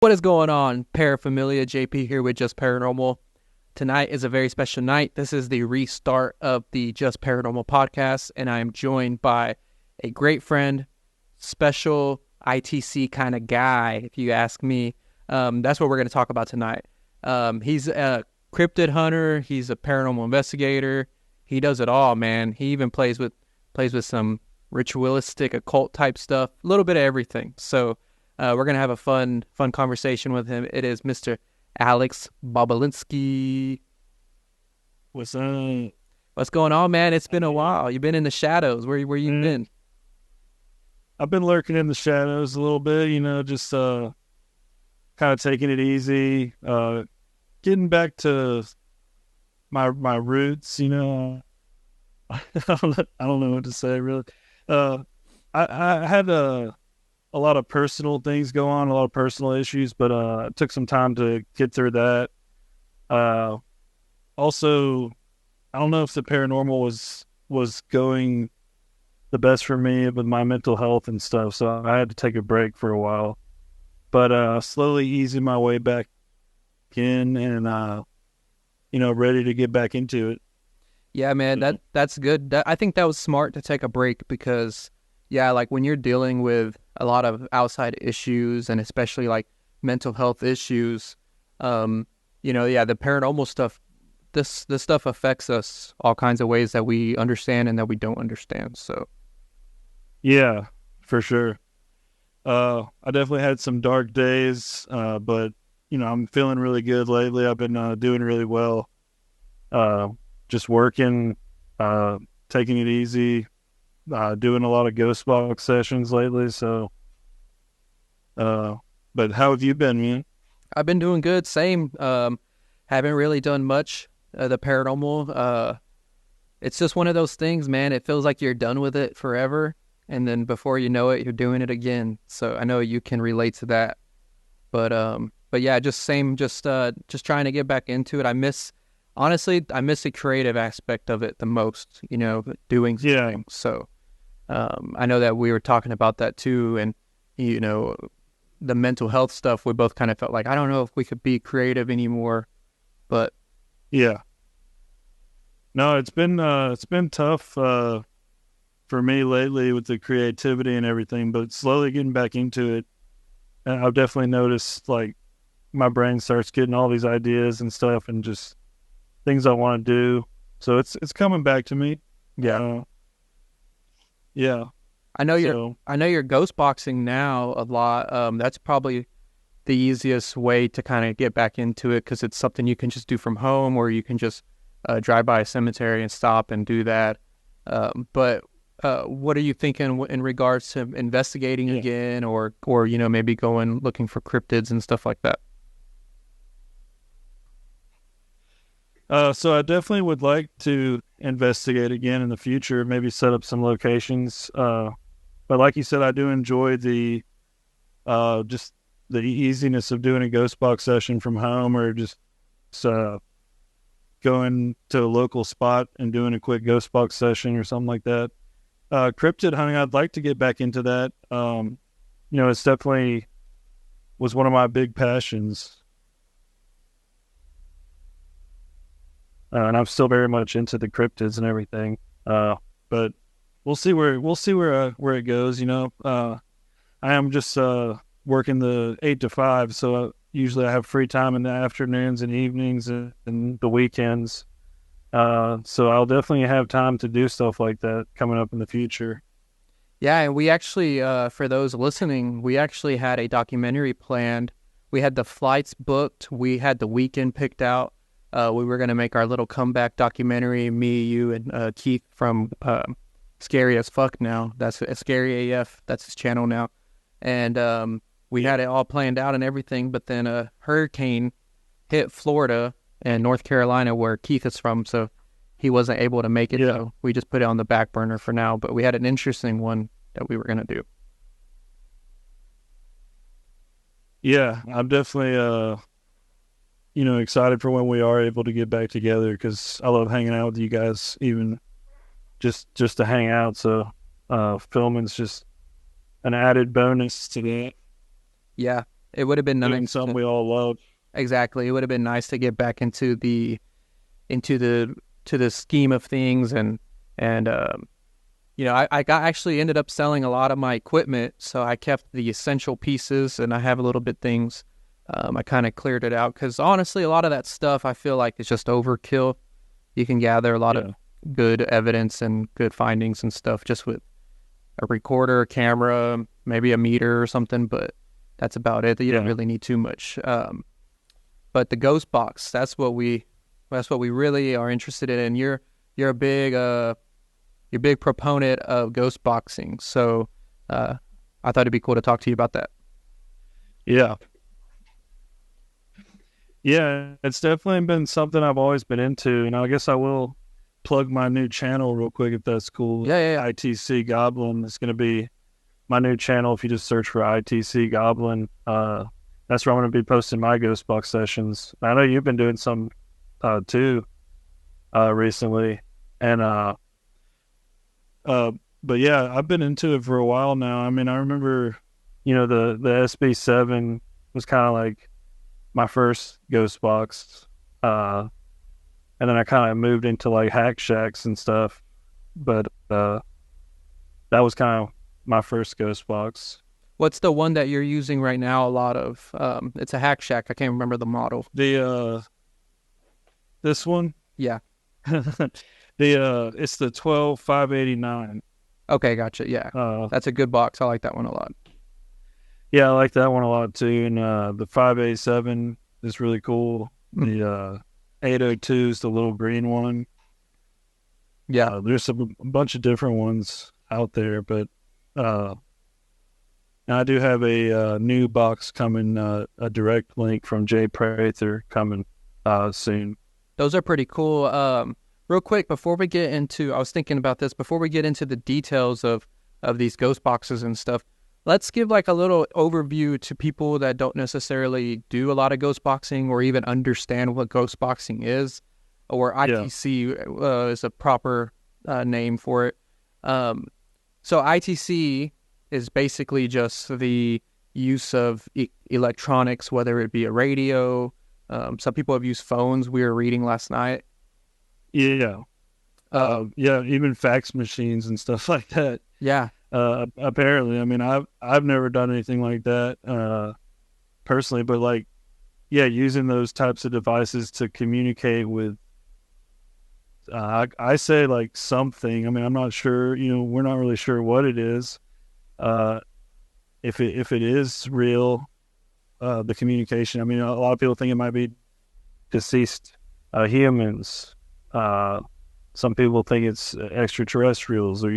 What is going on, Paraphilia? JP here with Just Paranormal. Tonight is a very special night. This is the restart of the Just Paranormal podcast, and I am joined by a great friend, special ITC kind of guy, if you ask me. That's what we're going to talk about tonight. He's a cryptid hunter. He's a paranormal investigator. He does it all, man. He even plays with some ritualistic, occult type stuff, a little bit of everything. So we're going to have a fun conversation with him. It is Mr. Alex Bobulinski. What's up? What's going on, man? It's been a while. You've been in the shadows. Where you been? I've been lurking in the shadows a little bit, just kind of taking it easy, getting back to my roots, I don't know what to say really. I had a lot of personal things go on, a lot of personal issues, but it took some time to get through that. Also, I don't know if the paranormal was going the best for me with my mental health and stuff, so I had to take a break for a while. But slowly easing my way back in and ready to get back into it. Yeah, man, that's good. I think that was smart to take a break because, yeah, like when you're dealing with a lot of outside issues and especially like mental health issues, the paranormal stuff, this stuff affects us all kinds of ways that we understand and that we don't understand. So, Yeah, for sure. I definitely had some dark days, but I'm feeling really good lately. I've been doing really well. Just working, taking it easy, doing a lot of ghost box sessions lately. So, but how have you been, man? I've been doing good. Same. Haven't really done much. The paranormal. It's just one of those things, man. It feels like you're done with it forever, and then before you know it, you're doing it again. So I know you can relate to that. But yeah, just same. Just trying to get back into it. Honestly, I miss the creative aspect of it the most. Doing Yeah. things. So, I know that we were talking about that too, and the mental health stuff. We both kind of felt like I don't know if we could be creative anymore, but. Yeah. No, it's been tough for me lately with the creativity and everything, but slowly getting back into it. And I've definitely noticed like my brain starts getting all these ideas and stuff and just things I want to do. So it's coming back to me. Yeah. Yeah. I know you're ghost boxing now a lot. That's probably the easiest way to kind of get back into it because it's something you can just do from home, or you can just drive by a cemetery and stop and do that. But what are you thinking in regards to investigating again, or maybe going looking for cryptids and stuff like that? So I definitely would like to investigate again in the future, maybe set up some locations. But like you said, I do enjoy the just the easiness of doing a ghost box session from home, or just uh, going to a local spot and doing a quick ghost box session or something like that. Cryptid hunting, I'd like to get back into that. It's definitely was one of my big passions. And I'm still very much into the cryptids and everything. But we'll see where it goes. I am just working the 8 to 5, so usually I have free time in the afternoons and evenings and the weekends. So I'll definitely have time to do stuff like that coming up in the future. Yeah, and we actually, for those listening, we actually had a documentary planned. We had the flights booked. We had the weekend picked out. We were going to make our little comeback documentary, me, you, and Keith from Scary as Fuck now. That's Scary AF. That's his channel now. And we had it all planned out and everything, but then a hurricane hit Florida and North Carolina, where Keith is from, so he wasn't able to make it. Yeah. So we just put it on the back burner for now, but we had an interesting one that we were going to do. Yeah, I'm definitely excited for when we are able to get back together, because I love hanging out with you guys, even just to hang out. So filming's just an added bonus to that. Yeah. It would have been doing nice. something we all love. Exactly. It would have been nice to get back into the scheme of things, and I actually ended up selling a lot of my equipment, so I kept the essential pieces, and I have a little bit things. I kind of cleared it out because honestly, a lot of that stuff I feel like is just overkill. You can gather a lot of good evidence and good findings and stuff just with a recorder, a camera, maybe a meter or something, but that's about it. You don't really need too much. But the ghost box, that's what we really are interested in. And you're a big proponent of ghost boxing, so I thought it'd be cool to talk to you about that. Yeah. Yeah, it's definitely been something I've always been into, and I guess I will plug my new channel real quick if that's cool. Yeah. ITC Goblin is going to be my new channel. If you just search for ITC Goblin, that's where I'm going to be posting my ghost box sessions. I know you've been doing some too recently, and but yeah, I've been into it for a while now. I mean, I remember, the SB7 was kind of like my first ghost box, and then I kind of moved into like hack shacks and stuff, but that was kind of my first ghost box. What's the one that you're using right now? A lot of it's a hack shack. I can't remember the model. This one, Yeah. it's the 12589. Okay, gotcha. Yeah, that's a good box. I like that one a lot. Yeah, I like that one a lot too. And the 587 is really cool. The 802 is the little green one. Yeah, there's a bunch of different ones out there, but I do have a new box coming, a direct link from Jay Prather coming soon. those are pretty cool. Real quick, before we get into, I was thinking about this, before we get into the details of these ghost boxes and stuff, let's give like a little overview to people that don't necessarily do a lot of ghost boxing or even understand what ghost boxing is, or ITC is a proper name for it. So ITC is basically just the use of electronics, whether it be a radio. Some people have used phones. We were reading last night. Yeah. Even fax machines and stuff like that. Yeah. Apparently, I mean, I've never done anything like that personally, but like, using those types of devices to communicate with, I say like something. I mean, I'm not sure. We're not really sure what it is. If it is real, the communication. I mean, a lot of people think it might be deceased humans. Some people think it's extraterrestrials, or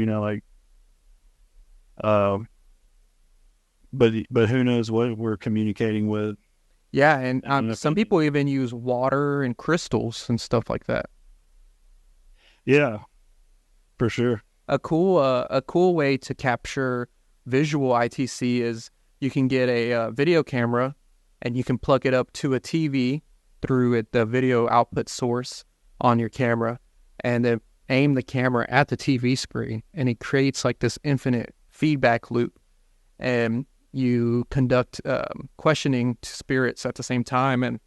but who knows what we're communicating with? Yeah, and some people even use water and crystals and stuff like that. Yeah, for sure. A cool way to capture visual ITC is you can get a video camera and you can plug it up to a TV through the video output source on your camera, and then aim the camera at the TV screen, and it creates like this infinite feedback loop, and you conduct questioning to spirits at the same time, and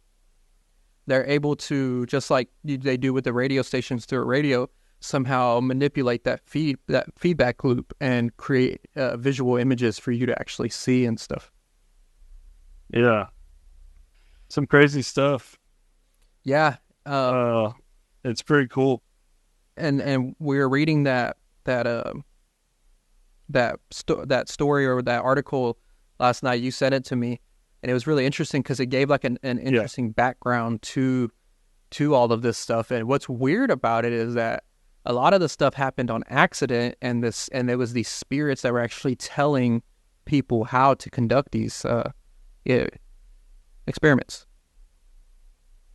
they're able to, just like they do with the radio stations through a radio, somehow manipulate that feedback loop and create visual images for you to actually see and stuff. Yeah, some crazy stuff. Yeah, it's pretty cool. And we were reading that story or that article last night. You sent it to me, and it was really interesting because it gave like an interesting background to all of this stuff. And what's weird about it is that a lot of the stuff happened on accident, and there was these spirits that were actually telling people how to conduct these experiments.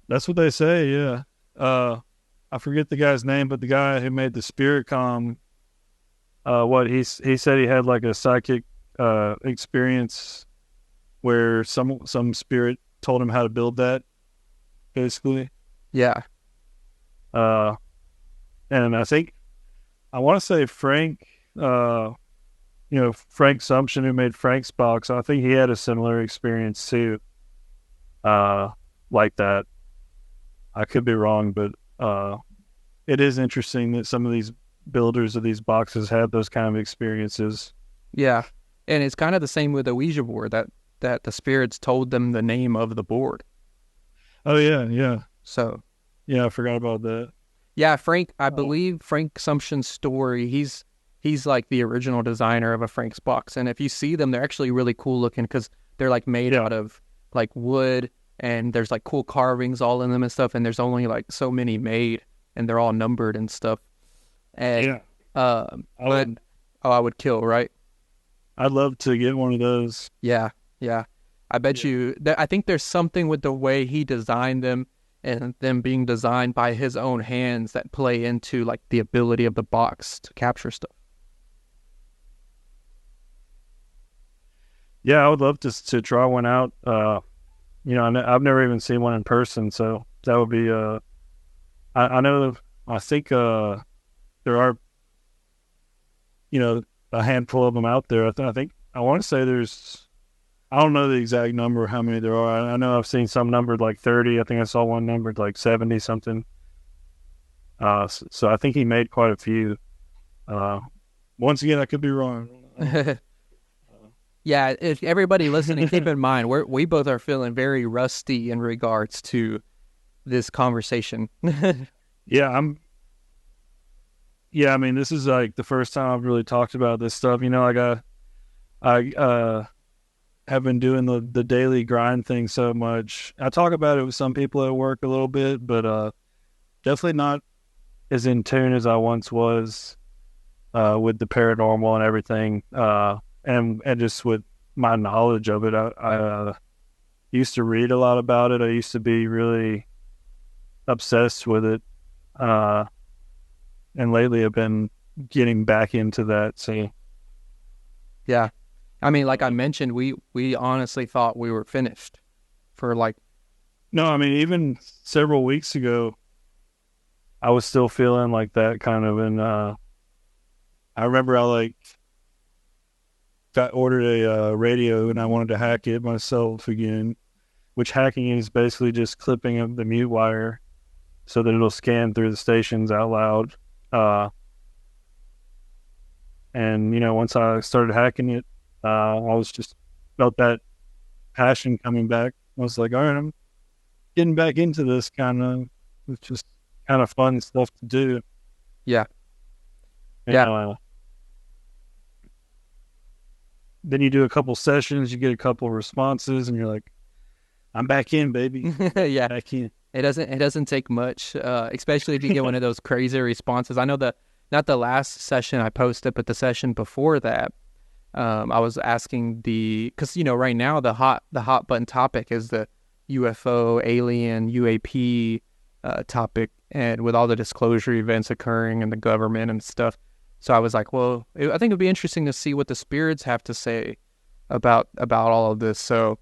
That's what they say. Yeah. I forget the guy's name, but the guy who made the spirit com, he said he had like a psychic experience where some spirit told him how to build that, basically. Yeah. And I think I want to say Frank Frank Sumption, who made Frank's box, I think he had a similar experience too, like that. I could be wrong, but it is interesting that some of these builders of these boxes had those kind of experiences. Yeah. And it's kind of the same with the Ouija board, that the spirits told them the name of the board. Oh yeah. So Yeah, I forgot about that. yeah, I believe Frank Sumption's story, he's like the original designer of a Frank's box. And if you see them, they're actually really cool looking because they're like made out of like wood, and there's like cool carvings all in them and stuff. And there's only like so many made, and they're all numbered and stuff. And I would kill, right? I'd love to get one of those. Yeah. I bet you I think there's something with the way he designed them and them being designed by his own hands that play into like the ability of the box to capture stuff. Yeah, I would love to try one out. I've never even seen one in person, so that would be. I think there are, a handful of them out there. I think I want to say there's. I don't know the exact number, how many there are. I know I've seen some numbered like 30. I think I saw one numbered like 70 something. So I think he made quite a few. Once again, I could be wrong. Yeah, if everybody listening, keep in mind, we both are feeling very rusty in regards to this conversation. Yeah, I mean, this is like the first time I've really talked about this stuff. I have been doing the daily grind thing so much. I talk about it with some people at work a little bit, but definitely not as in tune as I once was with the paranormal and everything. And just with my knowledge of it, I used to read a lot about it. I used to be really obsessed with it. And lately I've been getting back into that. So, yeah. I mean, like I mentioned, we honestly thought we were finished for like. No, I mean, even several weeks ago, I was still feeling like that kind of. And I remember I ordered a radio and I wanted to hack it myself again, which hacking is basically just clipping of the mute wire so that it'll scan through the stations out loud. And once I started hacking it, I was just felt that passion coming back. I was like, all right, I'm getting back into this it's just kind of fun stuff to do. Yeah. Then you do a couple sessions, you get a couple responses, and you're like, I'm back in, baby. Yeah. Back in. It doesn't take much, especially if you get one of those crazy responses. I know not the last session I posted, but the session before that, I was asking because right now the hot button topic is the UFO, alien, UAP topic, and with all the disclosure events occurring in the government and stuff. So I was like, well, I think it'd be interesting to see what the spirits have to say about all of this. So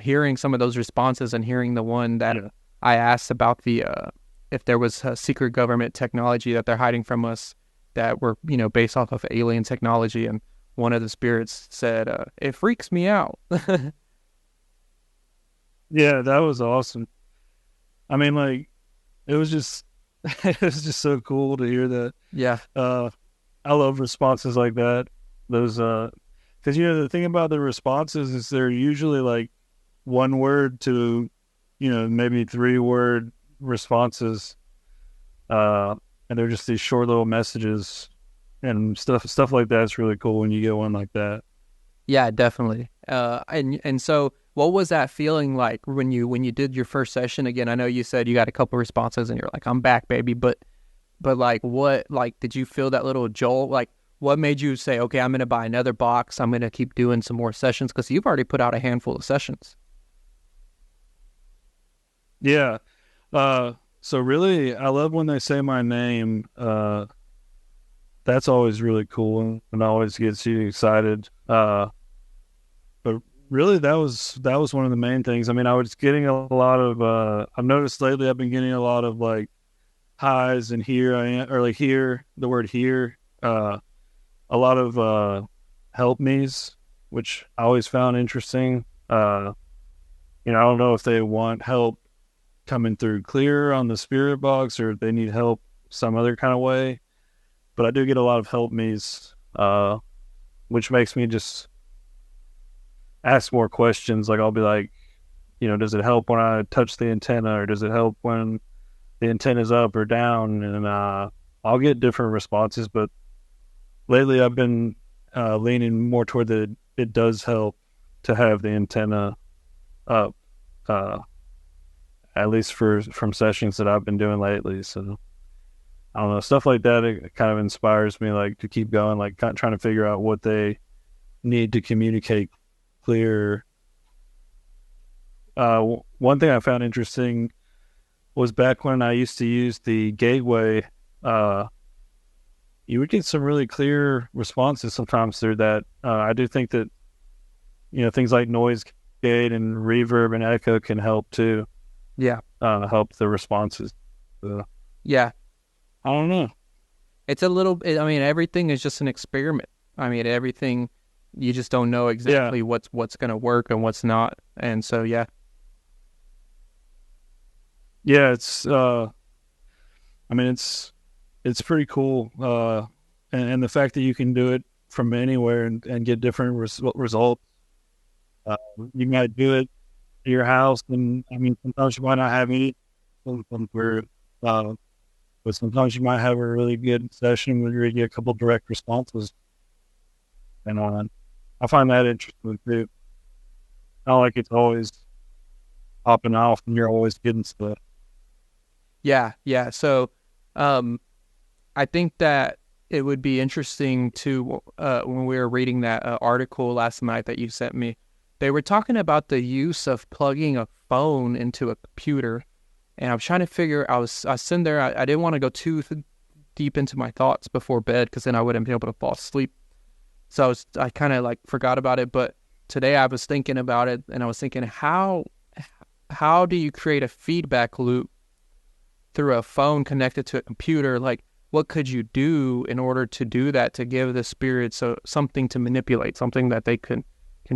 hearing some of those responses and hearing the one that I asked about if there was a secret government technology that they're hiding from us that were based off of alien technology, and one of the spirits said, it freaks me out. Yeah, that was awesome. I mean, like, it was just so cool to hear that. Yeah. I love responses like that. Those, because the thing about the responses is they're usually like one word to, maybe 3-word responses, and they're just these short little messages and stuff like that. It's really cool when you get one like that. Yeah, definitely. And so, what was that feeling like when you did your first session? Again, I know you said you got a couple responses and you're like, I'm back, baby. But like, what, like, did you feel that little jolt? Like, what made you say, okay, I'm going to buy another box. I'm going to keep doing some more sessions? Because you've already put out a handful of sessions. Yeah. So really, I love when they say my name. That's always really cool and always gets you excited. But really, that was one of the main things. I mean, I was getting a lot of. I've noticed lately, I've been getting a lot of like highs and here I am, or like here, the word here. A lot of help me's, which I always found interesting. I don't know if they want help coming through clear on the spirit box or if they need help some other kind of way. But I do get a lot of help me's, which makes me just ask more questions. Like I'll be like, does it help when I touch the antenna, or does it help when the antenna is up or down? And I'll get different responses. But lately I've been leaning more toward it does help to have the antenna up, at least from sessions that I've been doing lately. So I don't know, stuff like that. It kind of inspires me, like to keep going, like trying to figure out what they need to communicate clear. One thing I found interesting was back when I used to use the gateway, you would get some really clear responses sometimes through that. I do think that, things like noise gate and reverb and echo can help too. Yeah. Help the responses. Yeah. I don't know. It's a little, I mean, everything is just an experiment. I mean, everything, you just don't know exactly what's going to work and what's not. And so, yeah. Yeah, it's it's pretty cool. And the fact that you can do it from anywhere and get different results. You might do it at your house, and I mean, sometimes you might not have any, but sometimes you might have a really good session where you get a couple direct responses. And I find that interesting too. Not like it's always popping off and you're always getting stuff. Yeah. Yeah. So, I think that it would be interesting to, when we were reading that article last night that you sent me, they were talking about the use of plugging a phone into a computer. And I was trying to figure, I was sitting there, I didn't want to go too deep into my thoughts before bed because then I wouldn't be able to fall asleep. So I kind of like forgot about it. But today I was thinking about it, and I was thinking, how do you create a feedback loop through a phone connected to a computer? Like, what could you do in order to do that, to give the spirits something to manipulate, something that they can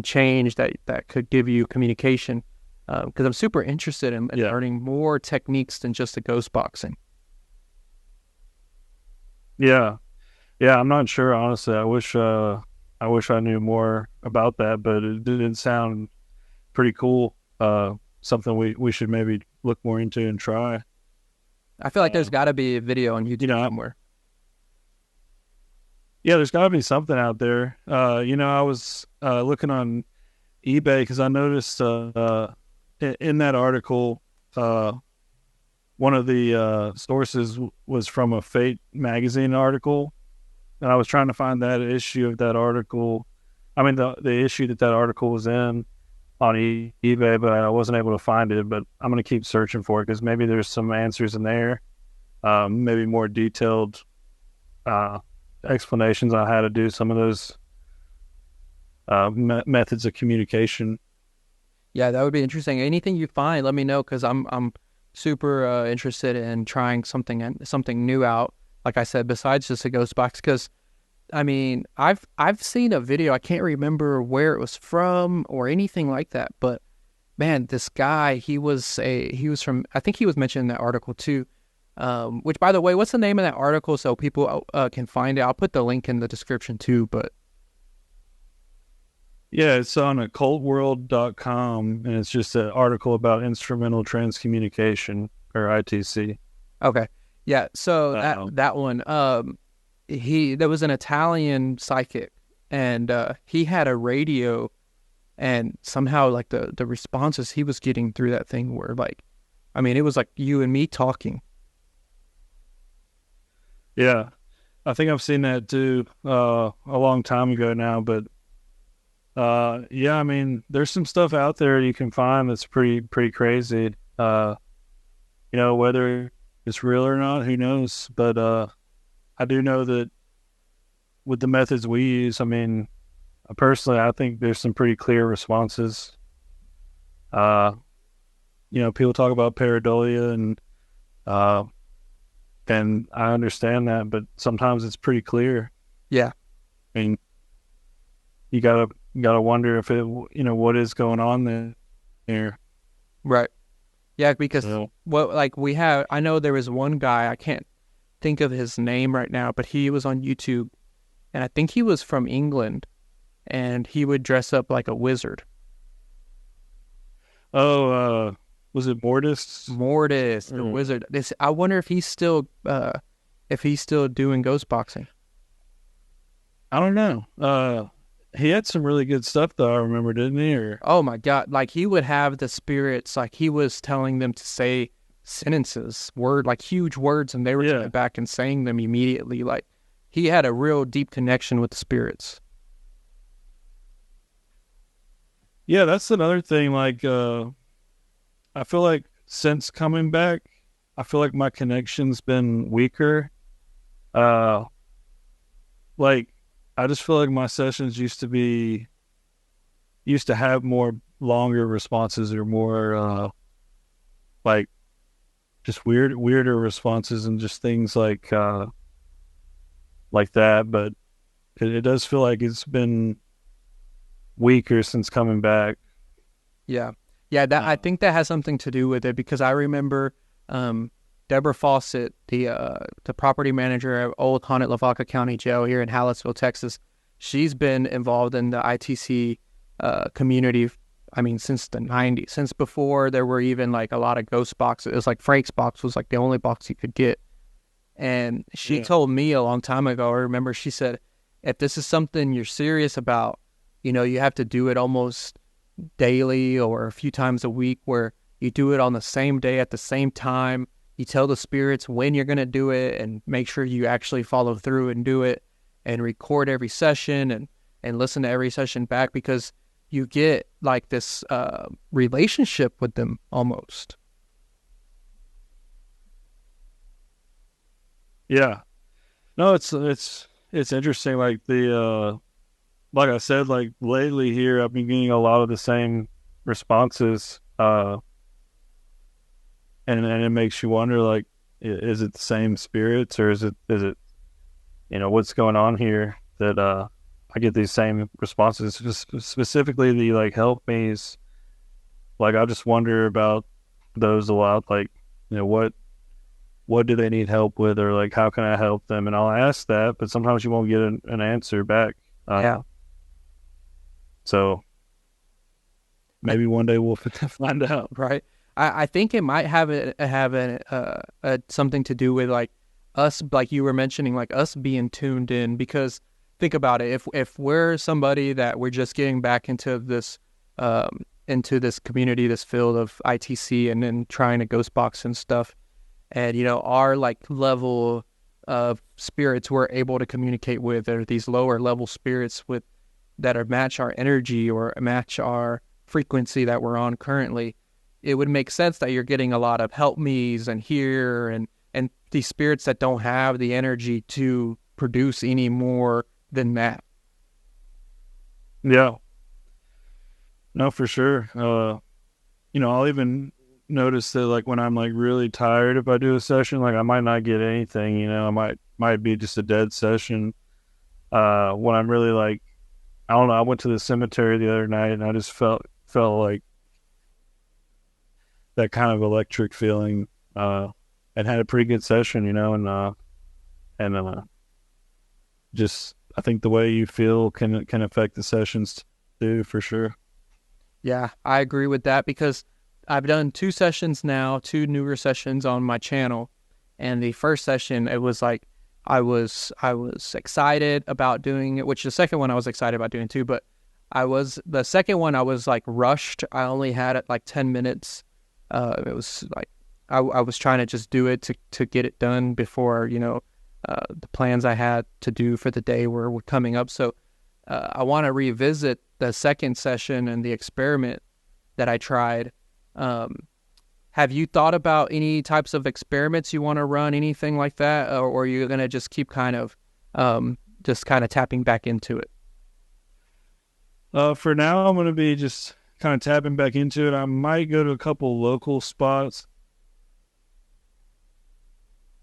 change, that could give you communication? Because I'm super interested in learning more techniques than just the ghost boxing. Yeah. I'm not sure, honestly. I wish I knew more about that, but it did sound pretty cool. Something we should maybe look more into and try. I feel like there's got to be a video on YouTube somewhere. Yeah, there's got to be something out there. I was looking on eBay because I noticed in that article, one of the sources was from a Fate magazine article, and I was trying to find that issue of that article. I mean, the issue that article was in on eBay, but I wasn't able to find it. But I'm going to keep searching for it because maybe there's some answers in there, maybe more detailed explanations on how to do some of those methods of communication. Yeah, that would be interesting. Anything you find, let me know, because I'm super interested in trying something new out. Like I said, besides just a ghost box, because I mean, I've seen a video. I can't remember where it was from or anything like that. But man, this guy, he was from, I think he was mentioned in that article too. Which, by the way, what's the name of that article so people can find it? I'll put the link in the description too. But yeah, it's on occultworld.com, and it's just an article about instrumental transcommunication, or ITC. Okay, yeah. So that one. There was an Italian psychic, and he had a radio, and somehow like the responses he was getting through that thing were like, I mean, it was like you and me talking. Yeah, I think I've seen that too a long time ago now, but yeah, I mean, there's some stuff out there you can find that's pretty crazy. Whether it's real or not, who knows? But I do know that with the methods we use, I mean, personally, I think there's some pretty clear responses. People talk about pareidolia, and I understand that, but sometimes it's pretty clear. Yeah. I mean, you gotta wonder if it, what is going on there. Right. Yeah, because So, I know there was one guy, I can't think of his name right now, but he was on YouTube, and I think he was from England, and he would dress up like a wizard. oh, was it Mortis? Mortis, the Or, wizard. I wonder if he's still doing ghost boxing. I don't know. He had some really good stuff though. I remember, didn't he? Or Oh my God. Like he would have the spirits, like he was telling them to say sentences, like huge words, and they were yeah, coming back and saying them immediately. Like he had a real deep connection with the spirits. yeah. That's another thing. Like, I feel like since coming back, I feel like my connection's been weaker. Uh, like I just feel like my sessions used to have more longer responses or more like just weirder responses and just things like that. But it does feel like it's been weaker since coming back. Yeah. Yeah, that I Uh, think that has something to do with it because I remember Deborah Fawcett, the property manager at Old Haunted Lavaca County Jail here in Hallettsville, Texas. She's been involved in the ITC community. I mean, since the '90s, since before there were even like a lot of ghost boxes. It was like Frank's box was like the only box you could get. And she yeah, told me a long time ago. I remember she said, if this is something you're serious about, you have to do it almost daily or a few times a week where you do it on the same day at the same time. You tell the spirits when you're going to do it and make sure you actually follow through and do it and record every session and listen to every session back because you get like this relationship with them almost. yeah. No, it's interesting. Like like I said, like lately here, I've been getting a lot of the same responses. And it makes you wonder, like, is it the same spirits or is it what's going on here that I get these same responses. Specifically, the like help me's. Like, I just wonder about those a lot. Like, what do they need help with, or like how can I help them? And I'll ask that, but sometimes you won't get an answer back. Yeah. So I, maybe one day we'll find out. right. I think it might have something to do with like us, like you were mentioning, like us being tuned in. Because think about it, if we're somebody that we're just getting back into this community, this field of ITC, and then trying to ghost box and stuff, and our like level of spirits we're able to communicate with are these lower level spirits with that are match our energy or match our frequency that we're on currently. It would make sense that you're getting a lot of help me's and here and these spirits that don't have the energy to produce any more than that. Yeah, no, for sure. I'll even notice that like when I'm like really tired, if I do a session, like I might not get anything. I might be just a dead session. When I'm really like, I don't know. I went to the cemetery the other night and I just felt like that kind of electric feeling. And had a pretty good session, and just I think the way you feel can affect the sessions too, for sure. Yeah, I agree with that because I've done two sessions now, two newer sessions on my channel. And the first session, it was like I was excited about doing it, which the second one I was excited about doing too, but the second one I was like rushed. I only had it like 10 minutes. It was like I was trying to just do it to get it done before, the plans I had to do for the day were coming up. So I want to revisit the second session and the experiment that I tried. Um, have you thought about any types of experiments you want to run, anything like that, or are you gonna just keep just kind of tapping back into it? For now, I'm gonna be just kind of tapping back into it. I might go to a couple local spots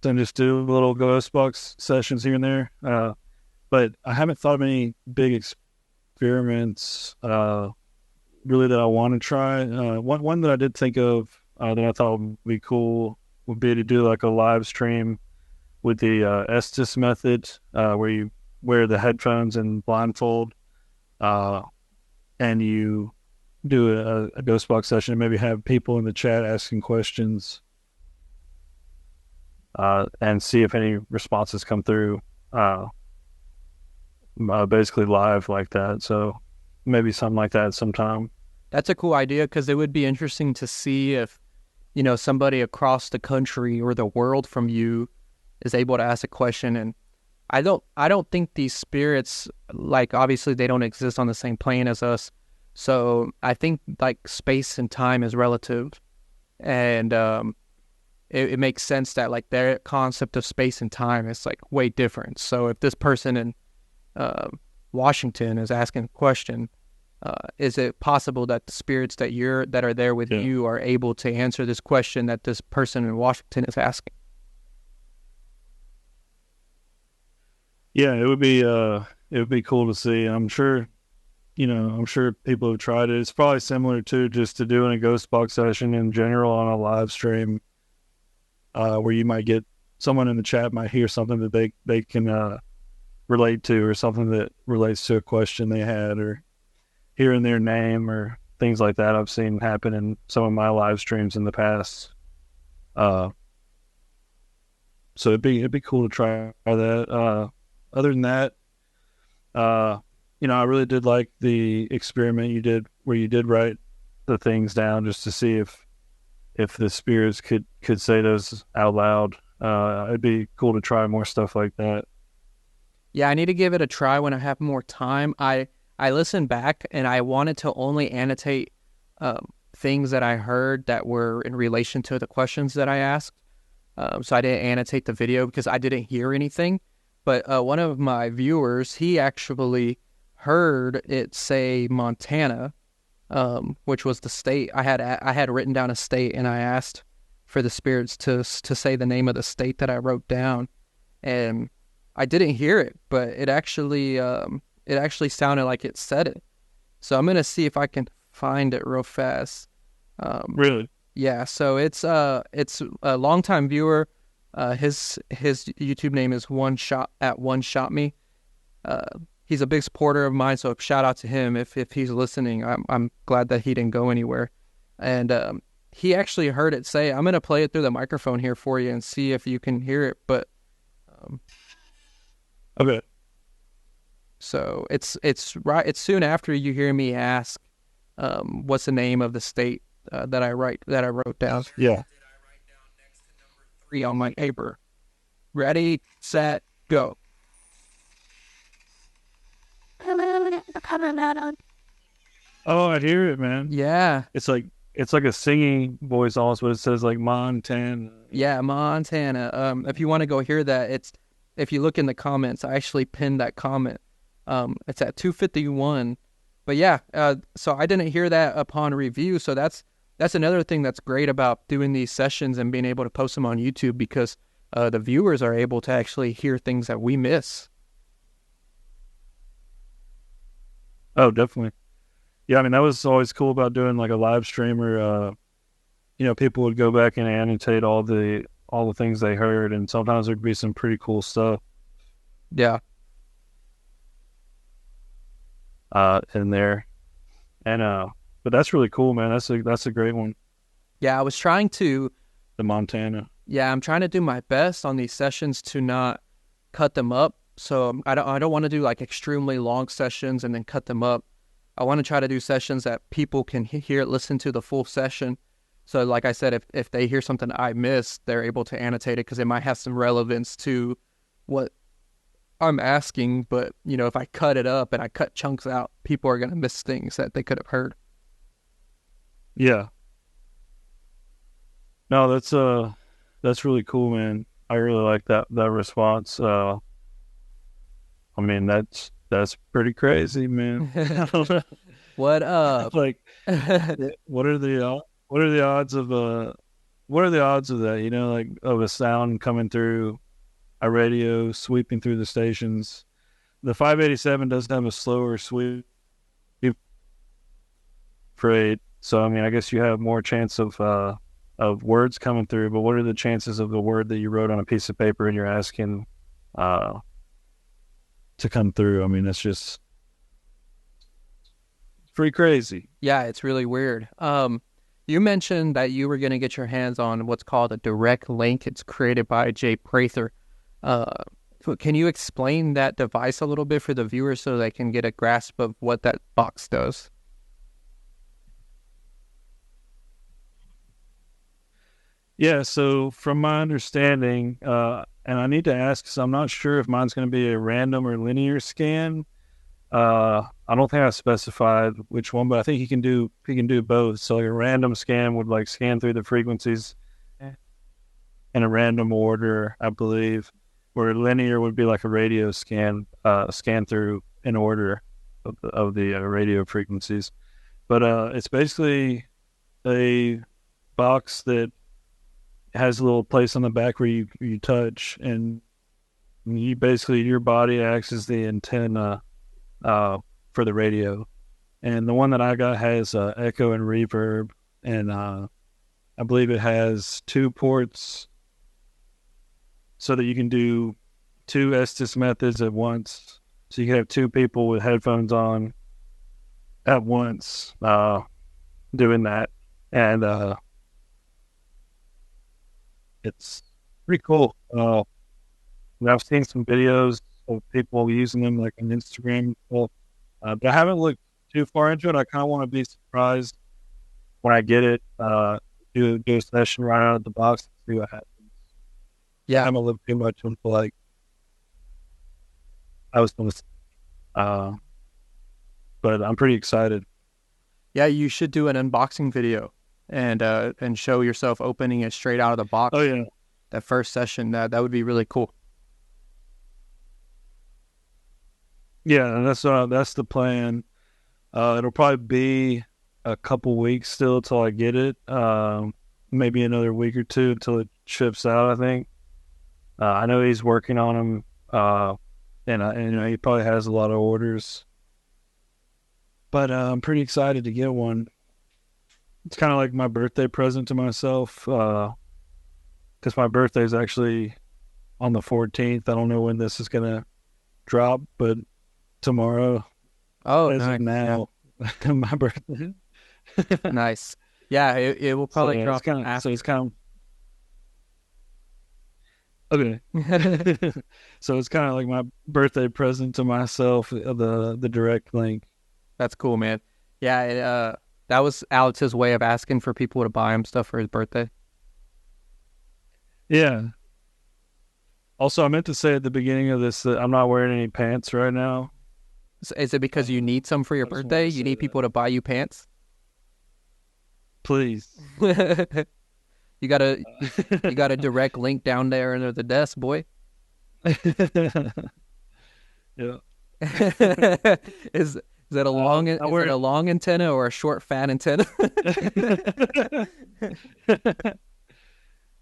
and just do little ghost box sessions here and there. But I haven't thought of any big experiments really that I want to try. One that I did think of that I thought would be cool would be to do like a live stream with the Estes method, where you wear the headphones and blindfold, and you do a ghost box session and maybe have people in the chat asking questions, and see if any responses come through, basically live like that. So maybe something like that sometime. That's a cool idea because it would be interesting to see if, somebody across the country or the world from you is able to ask a question. And I don't think these spirits, like, obviously they don't exist on the same plane as us. So I think like space and time is relative, and it makes sense that like their concept of space and time is like way different. So if this person in Washington is asking a question, is it possible that the spirits that are there with you are able to answer this question that this person in Washington is asking? Yeah, it would be cool to see. I'm sure people have tried it. It's probably similar to just to doing a ghost box session in general on a live stream, where you might get someone in the chat might hear something that they can relate to, or something that relates to a question they had, or hearing their name or things like that. I've seen happen in some of my live streams in the past. So it'd be cool to try that. Other than that, I really did like the experiment you did where you did write the things down just to see if the spirits could say those out loud. It'd be cool to try more stuff like that. Yeah, I need to give it a try when I have more time. I listened back and I wanted to only annotate things that I heard that were in relation to the questions that I asked. So I didn't annotate the video because I didn't hear anything. But one of my viewers, he actually heard it say Montana, which was the state. I had written down a state, and I asked for the spirits to say the name of the state that I wrote down, and I didn't hear it, but it actually sounded like it said it. So I'm gonna see if I can find it real fast. Really? Yeah. So it's a longtime viewer. His YouTube name is One Shot Me. He's a big supporter of mine, so shout out to him if he's listening. I'm glad that he didn't go anywhere, and he actually heard it say. I'm gonna play it through the microphone here for you and see if you can hear it. But okay. So it's soon after you hear me ask, what's the name of the state that I wrote down. Yeah. 3 on my paper. Ready, set, go. Oh, I hear it, man. Yeah. It's like a singing voice almost, but it says like Montana. Yeah, Montana. If you want to go hear that, if you look in the comments, I actually pinned that comment. It's at 2:51. But yeah, so I didn't hear that upon review. So that's another thing that's great about doing these sessions and being able to post them on YouTube, because the viewers are able to actually hear things that we miss. Oh, definitely. Yeah, I mean, that was always cool about doing like a live stream, or people would go back and annotate all the things they heard, and sometimes there'd be some pretty cool stuff. Yeah. In there, and but that's really cool, man. That's a great one. Yeah, I was trying to. The Montana. Yeah, I'm trying to do my best on these sessions to not cut them up. So I don't want to do like extremely long sessions and then cut them up. I want to try to do sessions that people can listen to the full session. So like I said, if they hear something I missed, they're able to annotate it because it might have some relevance to what I'm asking. But, if I cut it up and I cut chunks out, people are going to miss things that they could have heard. Yeah. No, that's really cool, man. I really like that response. I mean, that's pretty crazy, man. What up? Like, what are the odds of that? Like of a sound coming through a radio, sweeping through the stations. The 587 doesn't have a slower sweep afraid. So I mean, I guess you have more chance of words coming through. But what are the chances of the word that you wrote on a piece of paper and you're asking to come through? I mean, that's just pretty crazy. Yeah, it's really weird. You mentioned that you were going to get your hands on what's called a direct link. It's created by Jay Prather. Can you explain that device a little bit for the viewers so they can get a grasp of what that box does? Yeah, so from my understanding, and I need to ask because I'm not sure if mine's going to be a random or linear scan. I don't think I specified which one, but I think he can do both. So like a random scan would like scan through the frequencies in a random order, I believe, where linear would be like a radio scan, scan through in order of the radio frequencies. But it's basically a box that has a little place on the back where you touch, and you basically your body acts as the antenna for the radio. And the one that I got has echo and reverb, and I believe it has 2 ports so that you can do 2 Estes methods at once. So you can have 2 people with headphones on at once doing that. And it's pretty cool. I've seen some videos of people using them like on Instagram. But I haven't looked too far into it. I kind of want to be surprised when I get it, do a session right out of the box and see what happens. Yeah. I haven't looked too much into like I was going to but I'm pretty excited. Yeah, you should do an unboxing video and show yourself opening it straight out of the box. Oh yeah. That first session, that would be really cool. Yeah, and that's the plan. It'll probably be a couple weeks still till I get it. Maybe another week or 2 until it ships out, I think. I know he's working on them, and he probably has a lot of orders. But I'm pretty excited to get one. It's kind of like my birthday present to myself, because my birthday is actually on the 14th. I don't know when this is gonna drop, but tomorrow. Oh, as nice. of now, yeah. My birthday. Nice. Yeah, it will probably drop after. So it's kind of okay. So it's kind of like my birthday present to myself, the direct link. That's cool, man. Yeah, that was Alex's way of asking for people to buy him stuff for his birthday. Yeah. Also, I meant to say at the beginning of this that I'm not wearing any pants right now. Is it because you need some for your birthday? You need people to buy you pants? Please. You got a direct link down there under the desk, boy. Yeah. Is that a long antenna or a short fat antenna?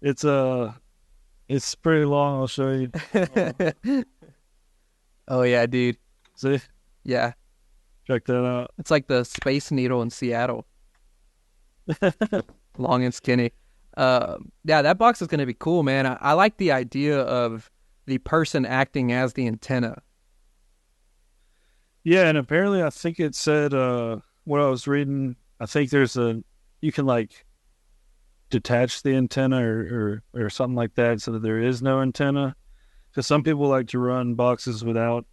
It's pretty long. I'll show you. Oh yeah, dude. See? Yeah. Check that out. It's like the Space Needle in Seattle. Long and skinny. Yeah, that box is gonna be cool, man. I like the idea of the person acting as the antenna. Yeah, and apparently I think it said what I was reading, I think you can like detach the antenna or something like that so that there is no antenna. Because some people like to run boxes without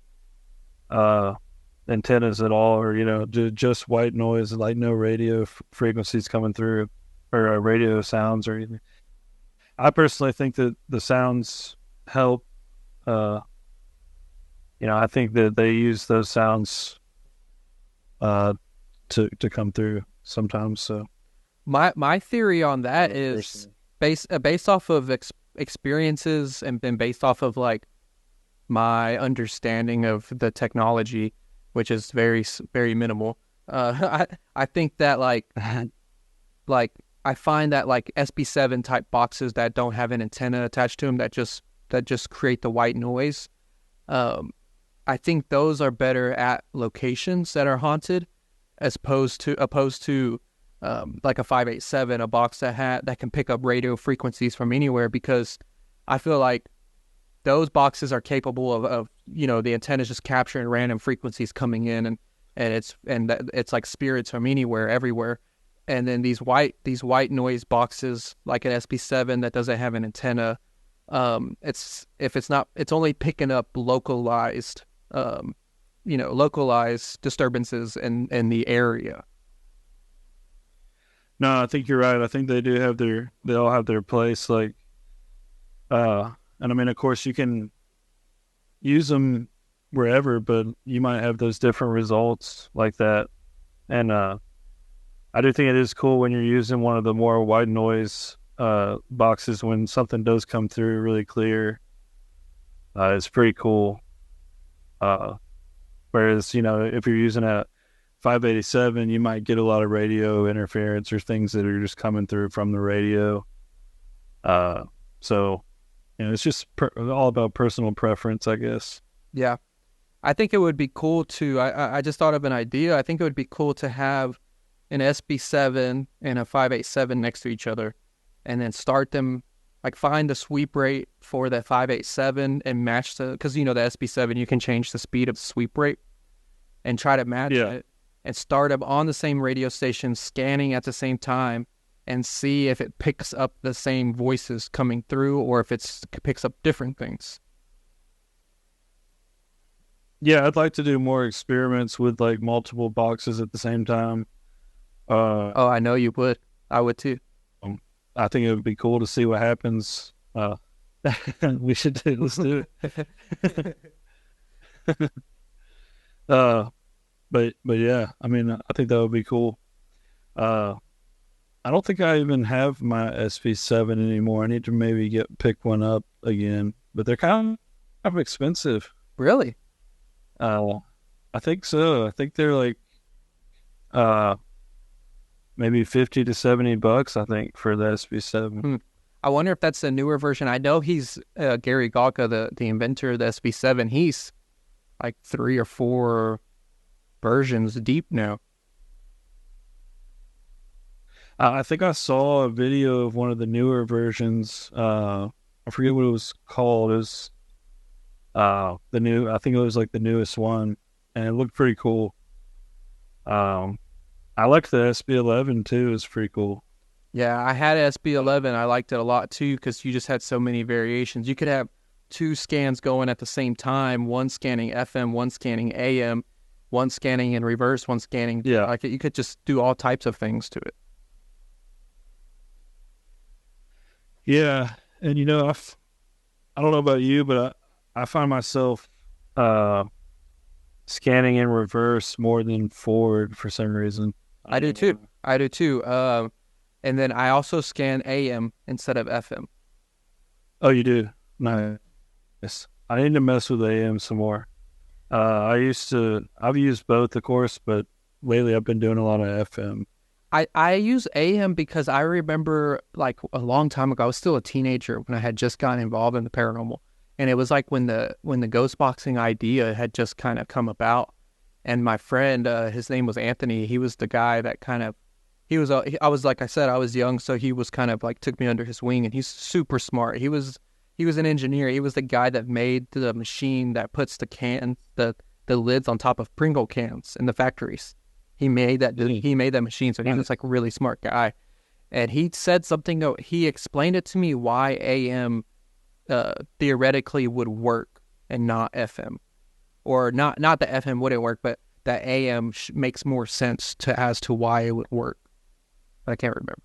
antennas at all, or just white noise, like no radio frequencies coming through, or radio sounds or anything. I personally think that the sounds help. I think that they use those sounds to come through sometimes. So my theory on that is based off of experiences and been based off of like my understanding of the technology, which is very, very minimal. I think that like I find that like SB7 type boxes that don't have an antenna attached to them that just create the white noise. I think those are better at locations that are haunted, as opposed to like a 587, a box that can pick up radio frequencies from anywhere, because I feel like those boxes are capable of the antenna is just capturing random frequencies coming in, and it's like spirits from anywhere, everywhere. And then these white noise boxes, like an SB7 that doesn't have an antenna, it's only picking up localized disturbances in the area. No, I think you're right. I think they all have their place. Like, and I mean, of course, you can use them wherever, but you might have those different results like that. And I do think it is cool when you're using one of the more white noise boxes, when something does come through really clear. It's pretty cool. Whereas, if you're using a 587, you might get a lot of radio interference or things that are just coming through from the radio. So, it's just all about personal preference, I guess. Yeah. I think it would be cool to, I just thought of an idea. I think it would be cool to have an SB7 and a 587 next to each other, and then start them, like find the sweep rate for the 587 and match because the SB7, you can change the speed of the sweep rate and try to match it, and start them on the same radio station, scanning at the same time, and see if it picks up the same voices coming through or if it picks up different things. Yeah, I'd like to do more experiments with like multiple boxes at the same time. Oh, I know you would. I would too. I think it would be cool to see what happens. We should do. Let's do it. But yeah, I mean, I think that would be cool. I don't think I even have my SV7 anymore. I need to maybe pick one up again, but they're kind of expensive. Really? I think so. I think they're like, maybe $50 to $70. I think for the SV7. I wonder if that's the newer version. I know he's Gary Galka, the inventor of the SV7. He's like 3 or 4 versions deep now. I think I saw a video of one of the newer versions. I forget what it was called. It was I think it was like the newest one, and it looked pretty cool. I liked the SB11 too. It's pretty cool. Yeah, I had SB11. I liked it a lot too because you just had so many variations. You could have 2 scans going at the same time, one scanning FM, one scanning AM, one scanning in reverse, one scanning. Yeah. Like you could just do all types of things to it. Yeah. And I don't know about you, but I find myself scanning in reverse more than forward for some reason. I do too. And then I also scan AM instead of FM. Oh, you do? Nice. I need to mess with AM some more. I've used both, of course, but lately I've been doing a lot of FM. I use AM because I remember like a long time ago, I was still a teenager when I had just gotten involved in the paranormal. And it was like when the ghost boxing idea had just kind of come about. And my friend, his name was Anthony. He was the guy that kind of, I was, like I said, I was young. So he was kind of like, took me under his wing, and he's super smart. He was an engineer. He was the guy that made the machine that puts the lids on top of Pringle cans in the factories. He made that machine. So he was like a really smart guy. And he said something, though, he explained it to me why AM theoretically would work and not FM. Or not the FM wouldn't work, but that AM makes more sense as to why it would work. I can't remember.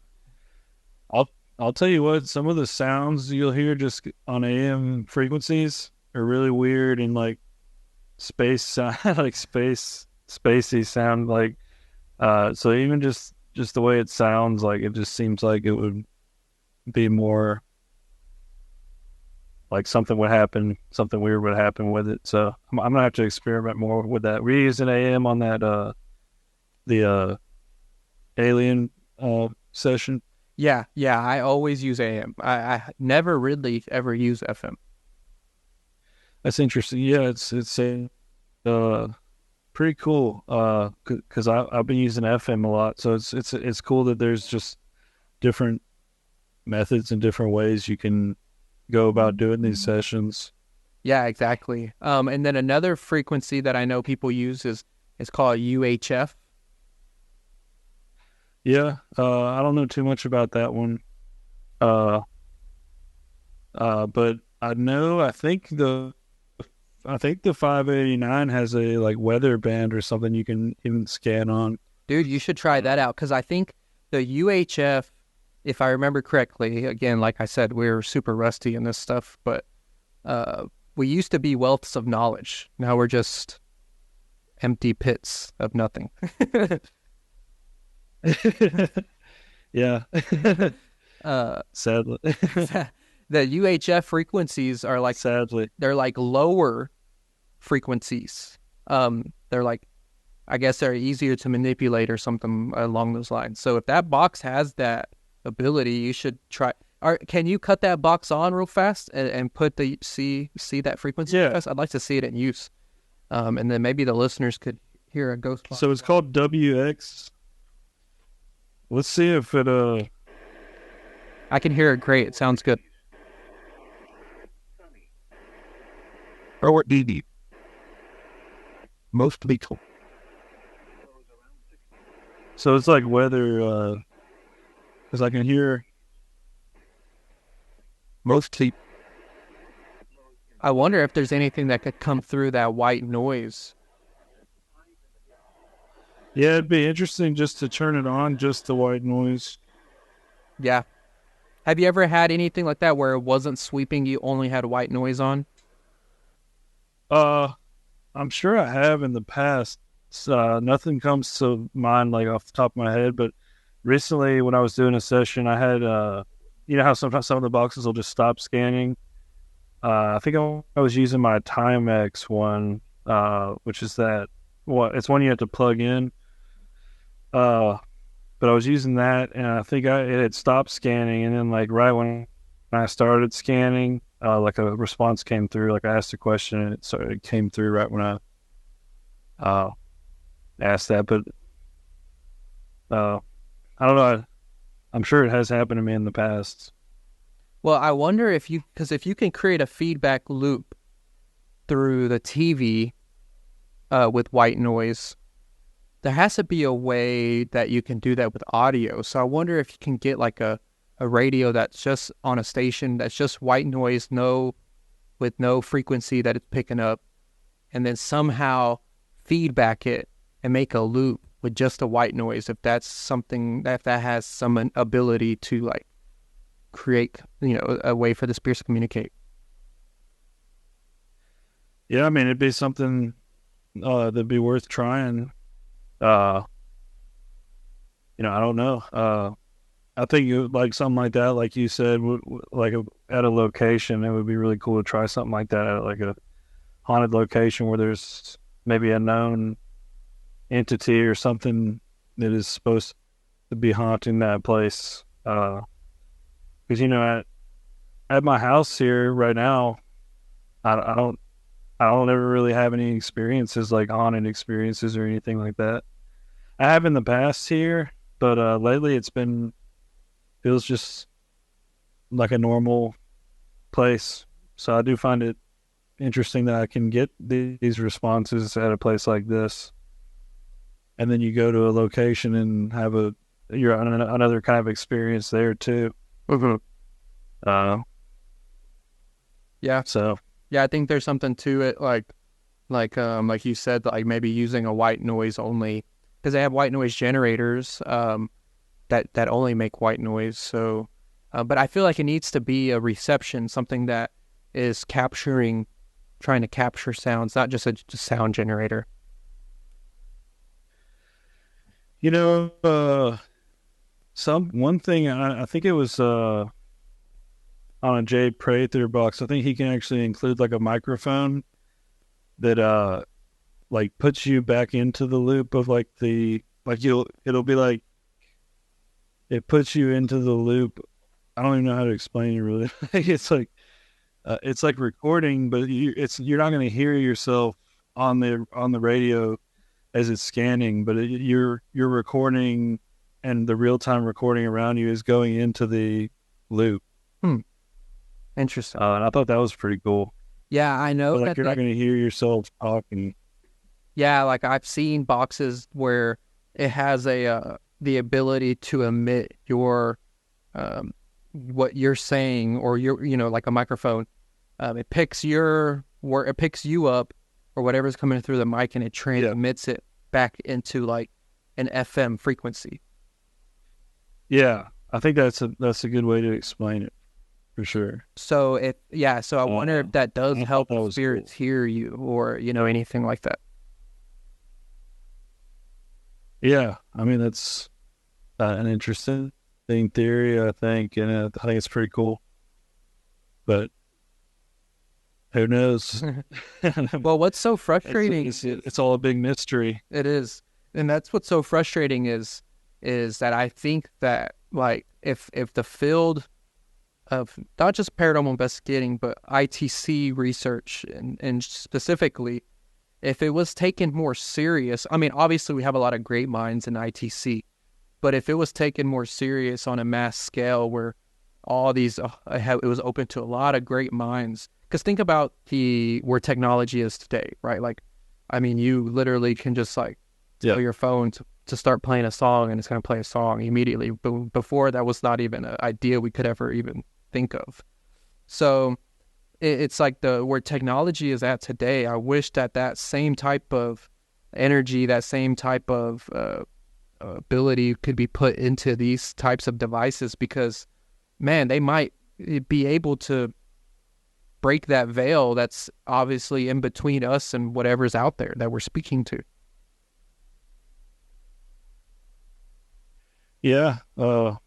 I'll tell you what, some of the sounds you'll hear just on AM frequencies are really weird and like space sound, like spacey sound, like so even just the way it sounds, like it just seems like it would be more like something weird would happen with it. So I'm gonna have to experiment more with that. We're using AM on that the alien session. Yeah, I always use AM. I never really ever use FM. That's interesting. Yeah, it's pretty pretty cool. Because I've been using FM a lot, so it's cool that there's just different methods and different ways you can go about doing these sessions. Yeah, exactly. And then another frequency that I know people use is called UHF. Yeah, I don't know too much about that one. Uh, but I think the 589 has a like weather band or something you can even scan on. Dude, you should try that out because I think the UHF, if I remember correctly, again, like I said, we're super rusty in this stuff, but we used to be wealths of knowledge. Now we're just empty pits of nothing. Yeah. uh, Sadly. the UHF frequencies are like Sadly. they're like lower frequencies. They're like, I guess they're easier to manipulate or something along those lines. So if that box has that ability, you should try. Can you cut that box on real fast and put the see that frequency? Yeah. I'd like to see it in use. And then maybe the listeners could hear a ghost box. So it's called WX. Let's see if it I can hear it great. It sounds good. Or DD. Most lethal. so it's like weather because I can hear Mostly. I wonder if there's anything that could come through that white noise. yeah, it'd be interesting just to turn it on, just the white noise. Yeah. Have you ever had anything like that where it wasn't sweeping, you only had white noise on? I'm sure I have in the past. Nothing comes to mind like off the top of my head, but recently when I was doing a session, I had you know how sometimes some of the boxes will just stop scanning. I think I was using my Timex one, which is it's one you have to plug in. But I was using that, and I think it had stopped scanning, and then like right when I started scanning, like a response came through. Like I asked a question, and it came through right when I asked that. But I don't know. I'm sure it has happened to me in the past. Well, I wonder because if you can create a feedback loop through the TV with white noise, there has to be a way that you can do that with audio. So I wonder if you can get like a radio that's just on a station that's just white noise, with no frequency that it's picking up, and then somehow feedback it and make a loop with just a white noise. If that's something that has some ability to like create, a way for the spirits to communicate. Yeah, I mean it'd be something that'd be worth trying. I don't know. I think like something like that, like you said, at a location, it would be really cool to try something like that at like a haunted location where there's maybe a known entity or something that is supposed to be haunting that place. Because at my house here right now, I don't ever really have any experiences like haunted experiences or anything like that. I have in the past here, but lately feels just like a normal place. So I do find it interesting that I can get these responses at a place like this, and then you go to a location and have another kind of experience there too. Mm-hmm. Yeah. So yeah, I think there's something to it, like you said, like maybe using a white noise only, because they have white noise generators that only make white noise. So, but I feel like it needs to be a reception, something that is trying to capture sounds, not just a sound generator. One thing I think it was on a Jay Prather box. I think he can actually include like a microphone that like puts you back into the loop of like it'll be like it puts you into the loop. I don't even know how to explain it really. It's like recording, but you're not going to hear yourself on the radio. as it's scanning, but you're recording, and the real time recording around you is going into the loop. Interesting. And I thought that was pretty cool. Yeah, I know But like that you're not going to hear yourself talking. Yeah, like I've seen boxes where it has the ability to emit your what you're saying, or your, like a microphone. It picks it picks you up, or whatever's coming through the mic, and it transmits it back into like an FM frequency. Yeah, I think that's a good way to explain it, for sure. So I wonder if that does help spirits hear you, or anything like that. Yeah, I mean that's an interesting theory, I think, and I think it's pretty cool. But who knows? Well, what's so frustrating? It's all a big mystery. It is, and that's what's so frustrating is that I think that, like, if the field of not just paranormal investigating but ITC research and specifically, if it was taken more serious, I mean, obviously we have a lot of great minds in ITC, but if it was taken more serious on a mass scale where all these, it was open to a lot of great minds. Because think about where technology is today, right? Like, I mean, you literally can just like tell your phone to start playing a song, and it's going to play a song immediately. But before, that was not even an idea we could ever even think of. So it's like where technology is at today. I wish that same type of energy, that same type of ability could be put into these types of devices, because, man, they might be able to break that veil that's obviously in between us and whatever's out there that we're speaking to. Yeah, I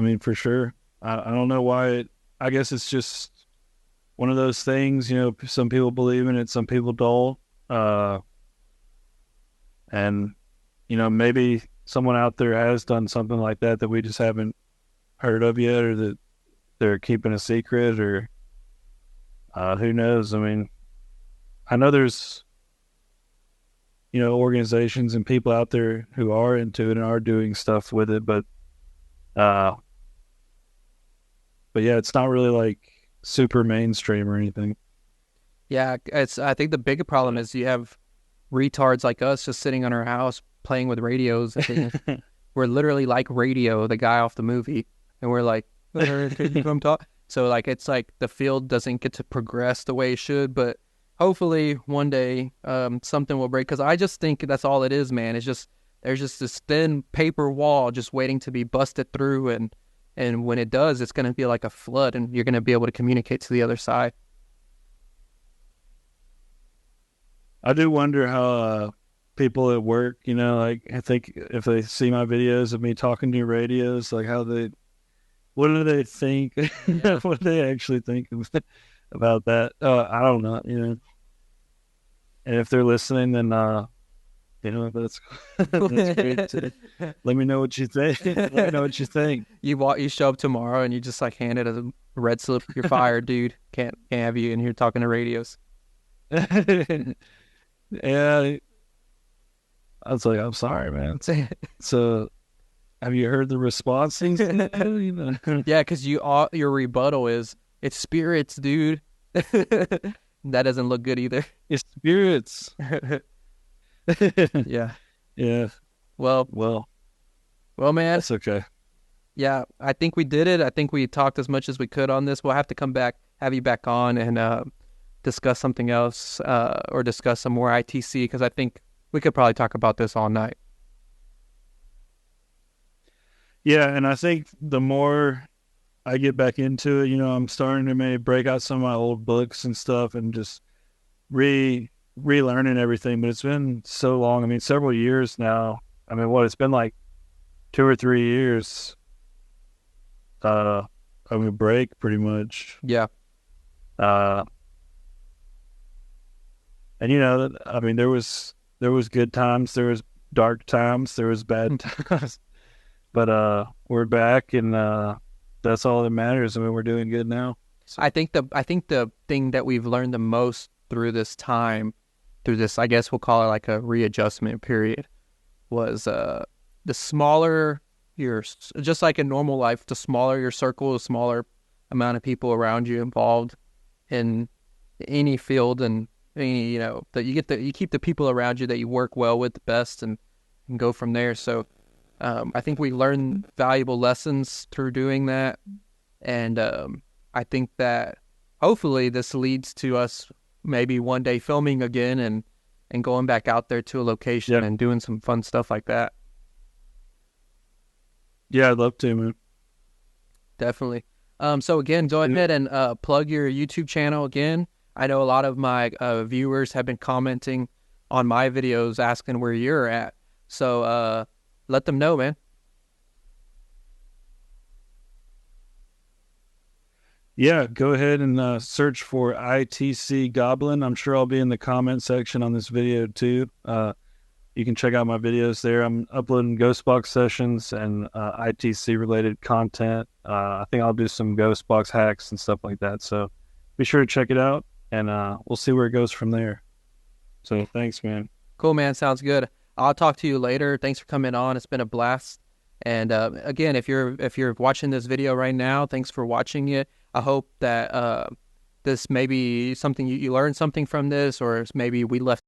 mean, for sure. I don't know why. I guess it's just one of those things, some people believe in it, some people don't. And, maybe someone out there has done something like that we just haven't heard of yet, or that they're keeping a secret, or who knows? I mean, I know there's, organizations and people out there who are into it and are doing stuff with it, but yeah, it's not really like super mainstream or anything. Yeah, I think the bigger problem is you have retards like us just sitting on our house playing with radios. We're literally like Radio, the guy off the movie, and we're like, can you come talk? So like, it's like the field doesn't get to progress the way it should, but hopefully one day something will break, because I just think that's all it is, man. It's just, there's just this thin paper wall just waiting to be busted through, and when it does, it's going to be like a flood, and you're going to be able to communicate to the other side. I do wonder how people at work, like, I think if they see my videos of me talking to radios, like what do they think? What do they actually think about that? I don't know, And if they're listening, then that's great too. Let me know what you think. Let me know what you think. You show up tomorrow and you just like hand it a red slip. You're fired, dude. Can't have you in here talking to radios. Yeah, I was like, I'm sorry, man. So, have you heard the responses? Yeah, because your rebuttal is, it's spirits, dude. That doesn't look good either. It's spirits. Yeah. Yeah. Well, man. That's okay. Yeah, I think we did it. I think we talked as much as we could on this. We'll have to come back, have you back on, and discuss something else, or discuss some more ITC, because I think we could probably talk about this all night. Yeah, and I think the more I get back into it, I'm starting to maybe break out some of my old books and stuff, and just relearning everything. But it's been so long. I mean, several years now. I mean, it's been like 2 or 3 years. I mean, break pretty much. Yeah. And I mean, there was good times, there was dark times, there was bad times, but we're back, and that's all that matters. I mean, we're doing good now. So. I think the thing that we've learned the most through this time through this, I guess we'll call it like a readjustment period, was the smaller just like in normal life, the smaller your circle, the smaller amount of people around you involved in any field, and any, that you keep the people around you that you work well with the best, and go from there. So I think we learn valuable lessons through doing that, and I think that hopefully this leads to us maybe one day filming again, and going back out there to a location and doing some fun stuff like that. Yeah, I'd love to, man. Definitely. So again, go ahead and plug your YouTube channel again. I know a lot of my viewers have been commenting on my videos asking where you're at. So let them know, man. Yeah, go ahead and search for ITC Goblin. I'm sure I'll be in the comment section on this video too. You can check out my videos there. I'm uploading ghost box sessions and ITC related content. I think I'll do some ghost box hacks and stuff like that. So be sure to check it out, and we'll see where it goes from there. So thanks, man. Cool, man. Sounds good. I'll talk to you later. Thanks for coming on. It's been a blast. And again, if you're watching this video right now, thanks for watching it. I hope that this may be something you learned something from this, or maybe we left